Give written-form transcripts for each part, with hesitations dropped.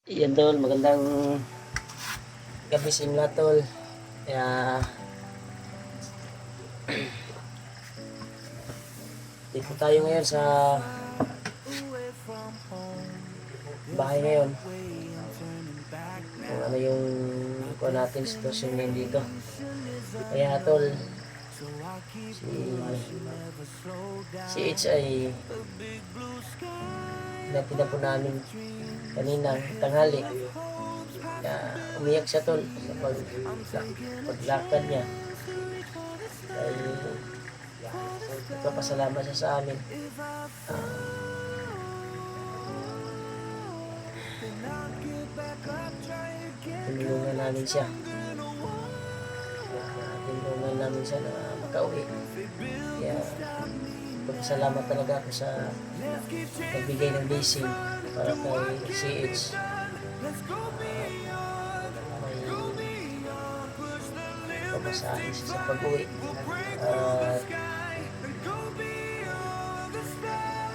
Yan tol, magandang gabi sa inyo tol. Kaya dito tayo ngayon sa bahay ngayon. Kung ano yung kuha natin sitwasyon ngayon dito. Kaya tol, si H ay natin po namin kanina tanghali. Kaya umiyak siya tol sa paglakad niya. Ay nagpapasalamat siya sa amin. Tinulungan namin siya. Tinulungan namin siya na makauwi. Kaya magpapasalamat talaga ako sa nagbigay ng blessing para kay CH. May pamasahin siya sa pag-uwi. At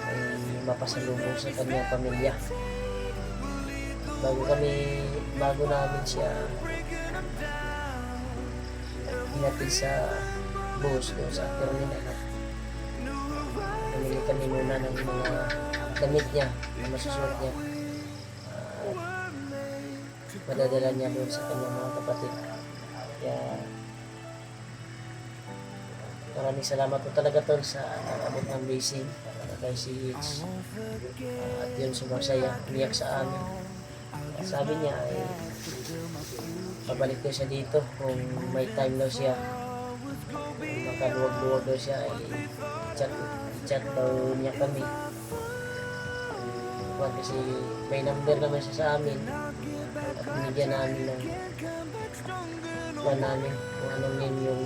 may mapasalubong sa kanyang pamilya. Bago namin siya hinatid sa bus doon sa terminal. Namili kami muna ng mga damit niya na masusuot niya. Madadala niya doon sa kanyang mga kapatid. Kaya maraming salamat po talaga tol sa nag-abot ng blessing kay CH. At yun sumasaya, umiyak sa amin. Sabi niya ay pabalik daw siya dito kung may time daw siya, kung makaluwag-luwag daw siya ay chat daw niya kami. Kasi may number naman siya sa amin at binigyan namin ng namin kung anong name yung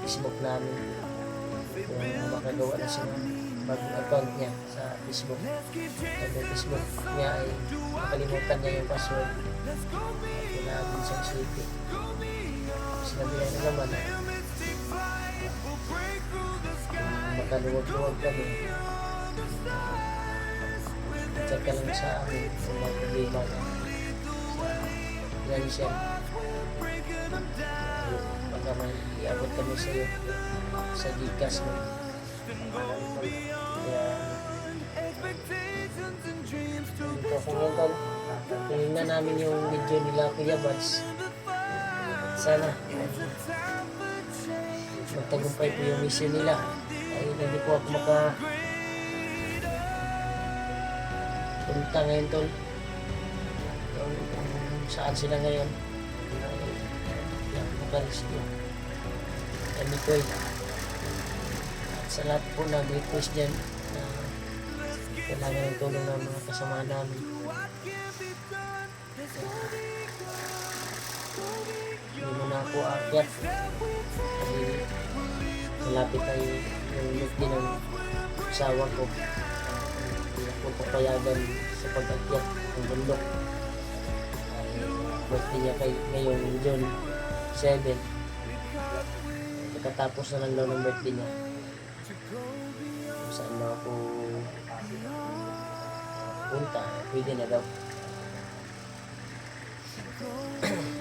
Facebook namin, kung makagawa na siya ng bagong account niya sa Facebook. At yung Facebook niya ay nakalimutan niya yung password. Wala din siyang sleepy. Sinabihan na naman na makaluwag-luwag kami, chat ka lang sa amin kung may problema ka yan siya. Baka may iabot kami sa iyo sa Gcash mo. Kaya ito kung yan tol, tingnan namin yung video nila Kuya Buds. Sana magtagumpay po yung mission nila. Ay hindi po ako punta ngayon tol kung saan sila ngayon. Ay makarescue kami ko at sa lahat po nag-request dyan na kailangan ng tulong ng mga kasama namin. Hindi mo na ako aakyat kasi malapit tayo yung birthday ng asawa ko. Hindi ako papayagan sa pag-akyat ng bundok. Birthday niya ngayong June 7. Pagkatapos na lang daw ng birthday niya, kung saan daw ako punta, pwede na daw.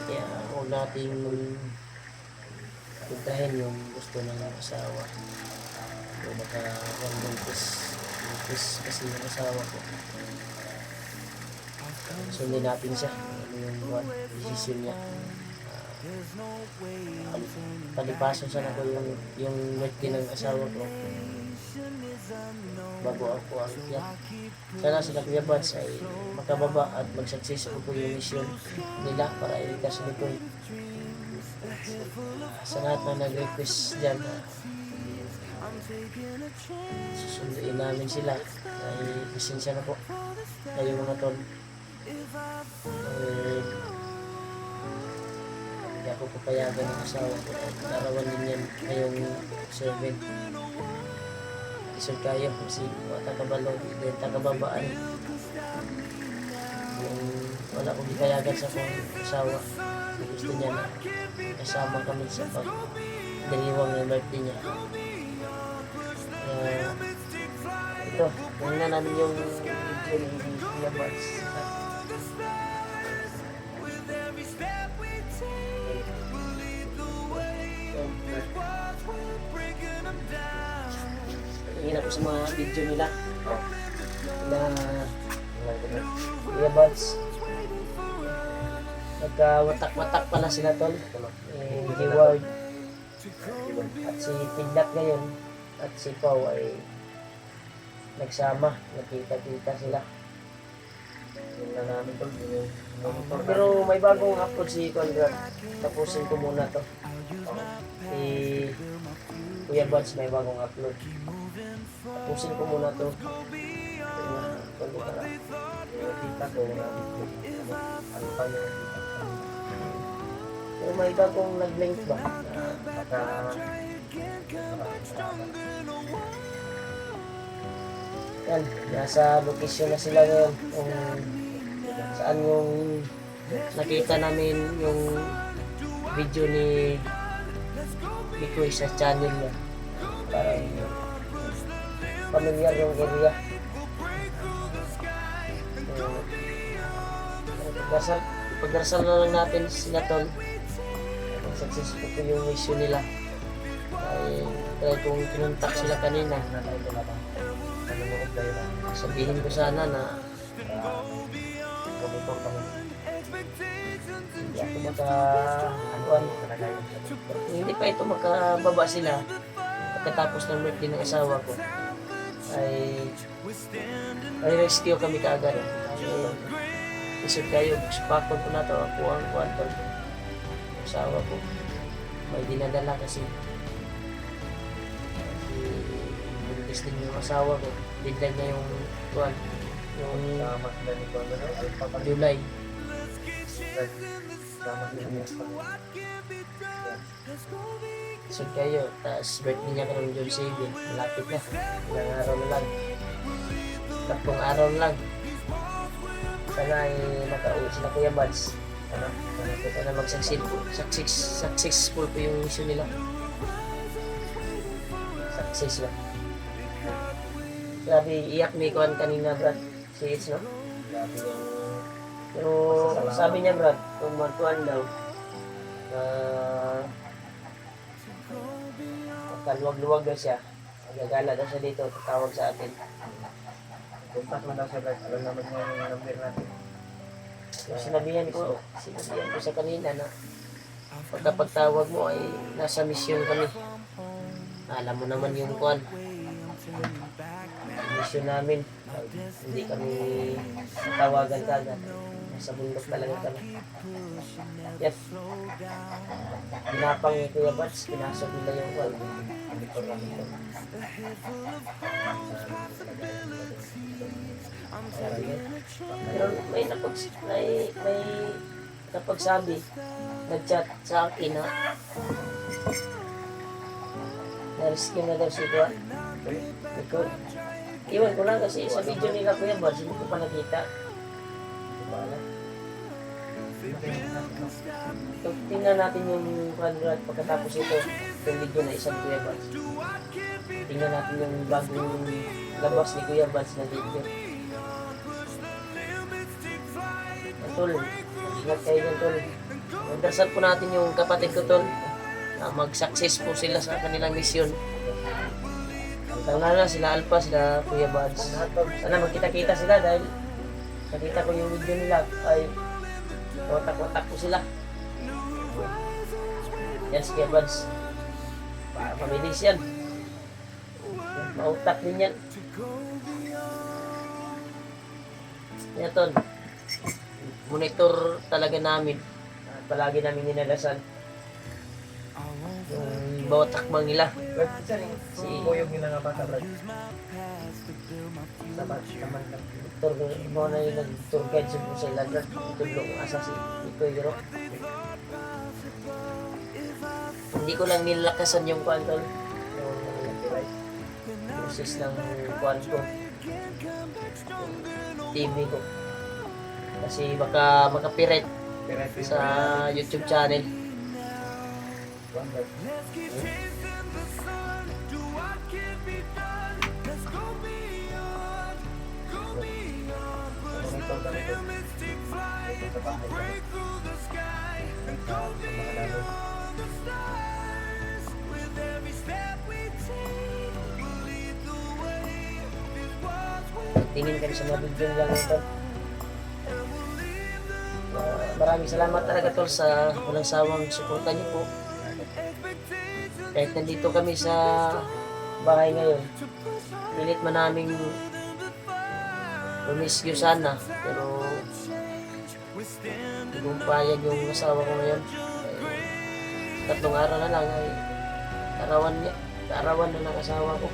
Kaya huwag natin puntahin yung gusto ng asawa. Kung buntis kasi yung asawa ko. Sundin natin siya ano yung decision niya. Palipasan sana ko yung birthday ng asawa ko bago ako aakyat. Sana sila Kuya Buds ay makababa at mag-success po yung mission nila para iligtas ni Kuya. Sa lahat na nag-request dyan, susunduin namin sila. Ay pasensya na po kayo mga tol. Hindi ako papayagan ng asawa ko. Larawan din yan ngayong 7. Isod kayo kasi mga tagabalo, hindi tagababaan. Yung wala akong papayagan sa akong asawa. Gusto niya na kasama kami sa pag-daliwang ng birthday niya. Ito, tingnan namin yung video ni Kuya Buds. ako sa mga video nila. Oh. Na Kuya Buds. Nagkawatak-watak pala sila tol. Keyword. At si Pindap ngayon at si Pau ay nagsama. Nakita-kita sila. Yun na namin tol. Pero may bagong upload si Conrad. Tapusin ko muna to. Si Kuya Buds may bagong upload. Tapusin ko muna to. Kita ko na ano pa yung Pero may bagong nag-link ba? Yan, nasa location na sila ngayon. Kung saan yung nakita namin yung video ni Bikoy sa channel niya. Parang familiar yung area. Pagdarasal na lang natin sila tol. Successful po yung mission nila. Ay, try kong kinontak sila kanina. Sabihin ko sana na hindi ako hindi pa ito makababa sila pagkatapos ng birthday ng asawa ko ay rescue kami kaagad. Isip kayo, supakon ko na to ako ang kwanto. Asawa ko may dinadala kasi buntis din yung asawa ko. Dindag na yung kwan yung July. So kayo, tapos birthday niya karong June 7, malapit na. Ilang araw na lang. 3 araw na lang. Sana ay makauwi sila Kuya Buds. Sana successful po yung mission nila. Success ba? Grabe, iyak ni Kuan kanina, Brad. Si It's, no? Pero sabi niya, Brad, kung magkuhan daw, kaluwag-luwag daw siya. Magagala daw siya dito, tatawag sa atin. Contact mo daw siya guys. Alam naman niya yung number natin. So, sinabihan ko sa kanina na pagkapagtawag mo ay nasa mission kami. Alam mo naman yung kuan. Mission namin. Hindi kami tawagan kagad. Nasa bundok talaga kami. Yes. Pinapang Kuya Buds, pinasok nila yung kuan. Pero may napagsabi, nag-chat sa akin na na-rescue na daw si Juan. Iwan ko lang kasi sa video nila Kuya Buds, hindi ko pa nakita. So, tingnan natin yung Conrad pagkatapos ito, yung video na isang Kuya Buds. Tingnan natin yung bagong labas ni Kuya Buds na video. Tol, ingat kayo dyan tol. Magdasal po natin yung kapatid ko tol na mag-success po sila sa kanilang mission. Lalo na sila Alpha, sila Kuya Buds. Sana magkita-kita sila dahil nakita ko yung video nila ay watak-watak po sila. Yan si Kuya Buds. Pabilis yan. Mautak din yan. Yan tol. Monitor talaga namin. Palagi namin ninalasan yung bawat takbang nila. Si Boyog nila nga bata, Brad. Sabat naman lang. Tour mo na yung nag-tour guide sa ila, Brad. Itulong ang asa si Ito Hero. Hindi ko lang nilakasan yung kwan tol. Yung process ng kwan ko. TV ko. Kasi baka makapirate sa YouTube channel. tingin kami sa mga video lang ito. Maraming salamat talaga tol sa walang sawang suporta niyo po. Kahit nandito kami sa bahay ngayon, pilit man naming lumisyo sana, pero hindi kong payag yung asawa ko ngayon. Tatlong araw na lang ay kaarawan na ng asawa ko.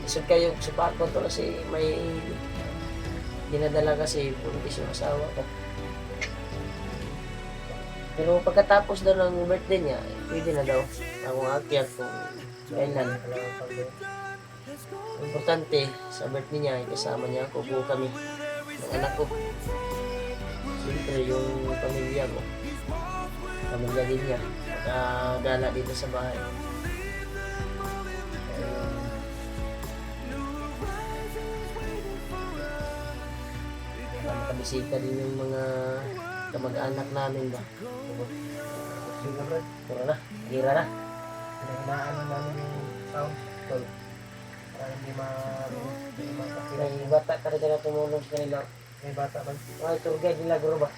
Isip kayo sa ko to kasi may dinadala kasi puntis yung asawa ko. Pero pagkatapos daw ng birthday niya, pwede na daw akong akyat kung kailan. Importante, sa birthday niya, kasama niya ako, buo kami ng anak ko. Siyempre yung pamilya ko, pamilya din niya, nakagala dito sa bahay. Nakabisita din yung mga kamag-anak namin ba. Pura na, gira na. Inaano namin yung sound tol. Para hindi makakira. May bata talaga na tumulong sa kanila. May bata ba? Ay, tour guide nila, guro ba?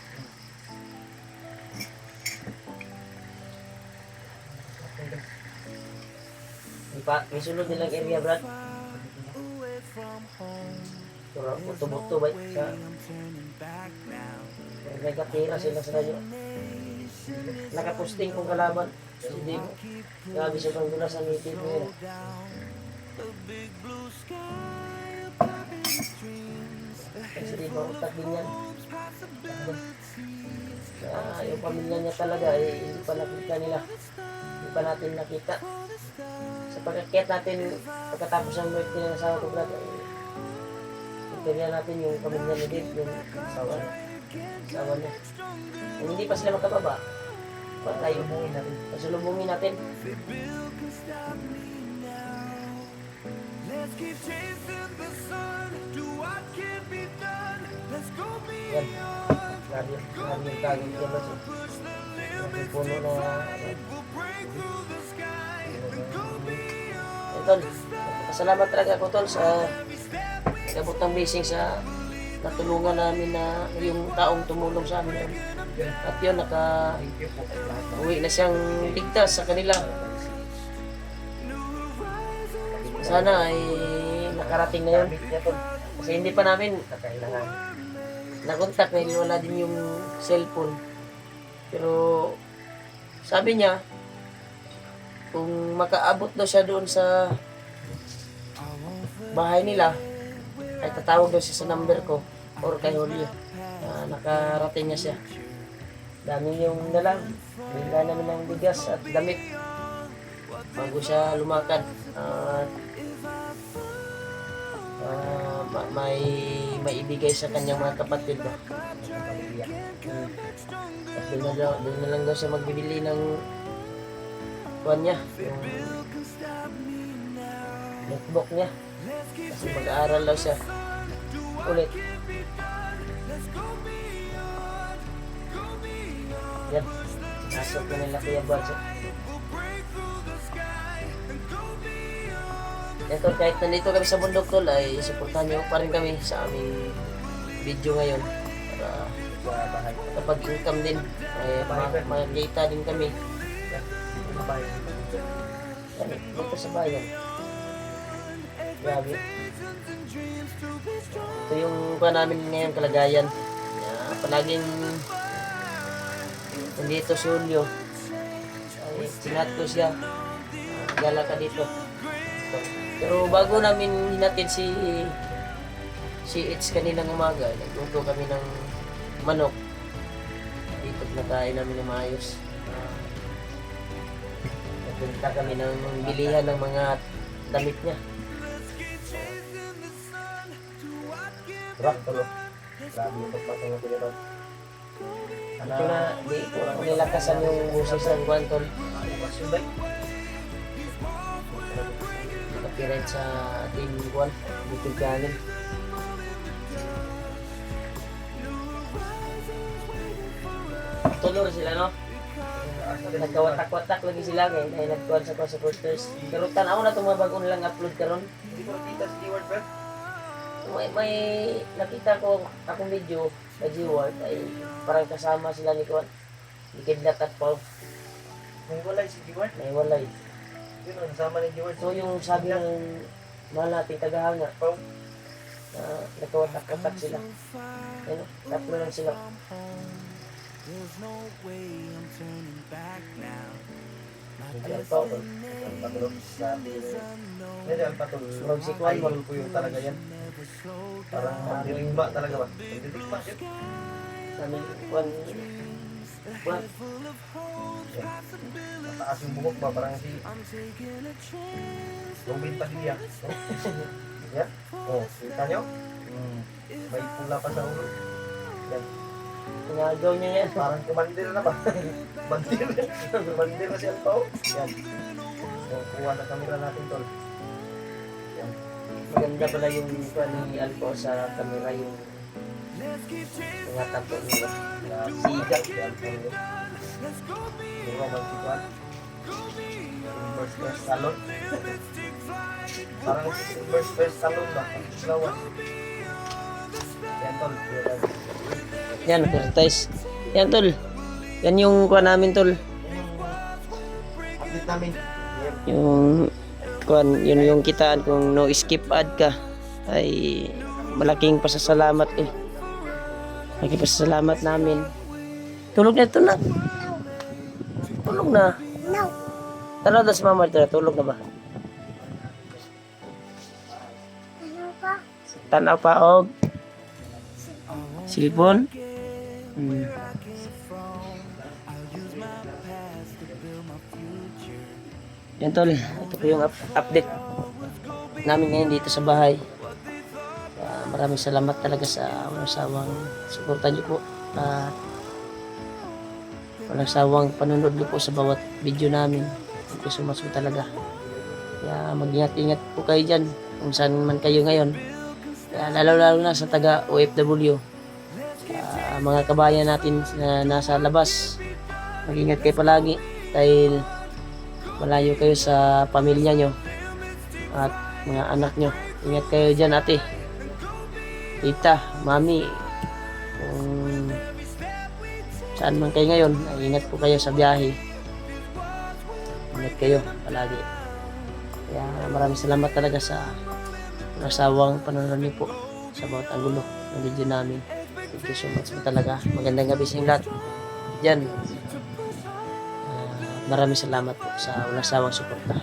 May sunod nilang area, Brad. Pura, buto-buto ba? Sa... Nagkatira sila sa radyo. Nakaposting kong kalaban. Hindi mo. Grabe siya pang gula sa meeting ko yun. Kasi di ba utak din yan. Yung pamilya niya talaga, hindi pa nakita nila. Hindi pa natin nakita. Sa pagkakit natin, pagkatapos ng birthday ng asawa ko, brother, interview natin yung pamilya niya din, yung asawa niya. Kung hindi pa sila makababa, patay, lumungin natin. Pasulubungin natin. Yan. Grabe yung kagong kaya ba siya. Yung puno na... Tol, pasalamat talaga ako tol sa nagabot ng blessing sa natulungan namin na yung taong tumulong sa amin. At yun, uwi na siyang ligtas sa kanila. Sana ay nakarating na yun. Kasi hindi pa namin nakontak na wala din yung cellphone. Pero sabi niya, kung makaabot daw siya doon sa bahay nila, ay tatawag daw siya sa number ko or kay Julio. Nakarating na siya. Dami yung dala. Bigla namin ng bigas at damit bago siya lumakad. May ibigay sa kanyang mga kapatid ba. At doon na lang daw siya magbibili ng kuwan niya, yung notebook niya. Kasi mag-aaral daw siya ulit. Yan, nasok na nila Kuya Banso. Ito, kahit nandito kami sa bundok tol, ay supportahan niyo pa rin kami sa aming video ngayon para kapag income din ay makikita din kami dito sa bayan. Grabe. Ito yung pa namin ngayon kalagayan. Palaging nandito si Julio. Ay, sinat ko siya. Gala ka dito. Pero bago namin hinatid si It's kaninang umaga, nagluto kami ng manok. Dito nakain namin ng maayos. Nagpunta kami ng bilihan ng mga damit niya. Rock tulo. Grabe yung pagpatungo ko dito. Ito na, di ko nilakasan yung buses ng Guantol. Nakapiret sa ating Guan, dito kanin. Tulor sila, no? Nagkawatak-watak lagi sila ngayon ay nagkuhan sa supporters. Pero tanaw na itong mga bagong nilang upload karon. Hindi ko nakita si Stewart, bro. may nakita ko akong video sa G-Word ay parang kasama sila ni Kwan. Ni Kidlat at Pau. May walay si Diwar. May walay. Yun ang kasama ni Diwar. So yung sabi ng mahal nating tagahanga, Pau. na nakawatak-watak sila. Ano, tatlo lang sila. Hindi ang Pau. Ang patulog sa hindi ang patulog. Murag si Kwan, Idol ko yung talaga yan. Parang dirimba talaga ba? Dirimba yun. sabi ni Kwan, Kwan, Mataas yung buhok ba? Parang si Robin Padilla. No? Yan. Oh, kita nyo? May pula pa sa ulo. Yan. pinagaw niya yan. Parang kumandir na ba? Bandir. Bandir na siya Pau. Yan. So, kuha na camera natin tol. Yan. Maganda pala yung Kwan ni Alpo sa camera yung mga tapo niya. Sigat yan. Diba magkikuan? First first salon. Parang first salon ba? Lawan. Yan tol. Yan, advertise. Yan, tol. Yan yung kuha namin, tol. Update namin. Yan. Yung kuha, yun yung kitaan kung no skip ad ka ay malaking pasasalamat eh. Malaking pasasalamat namin. Tulog na ito na. Tulog na. Tara, das mama ito na. Tulog na ba? Tanaw pa og cellphone. Yan tol, ito po yung update namin ngayon dito sa bahay. Maraming salamat talaga sa walang sawang suporta niyo po at walang sawang panunod niyo po sa bawat video namin. Thank you so much po talaga. Kaya mag-ingat-ingat po kayo dyan kung saan man kayo ngayon. Kaya lalo-lalo na sa taga OFW. Mga kabayan natin na nasa labas, mag-ingat kayo palagi dahil malayo kayo sa pamilya nyo at mga anak nyo. Ingat kayo dyan ate, tita, mami, kung saan man kayo ngayon, ingat po kayo sa biyahe. Ingat kayo palagi. Kaya maraming salamat talaga sa nasawang panonood niyo po sa bawat anggulo ng video namin. Thank you so much po talaga. Magandang gabi sa inyong lahat dyan. Maraming salamat po sa walang sawang suporta.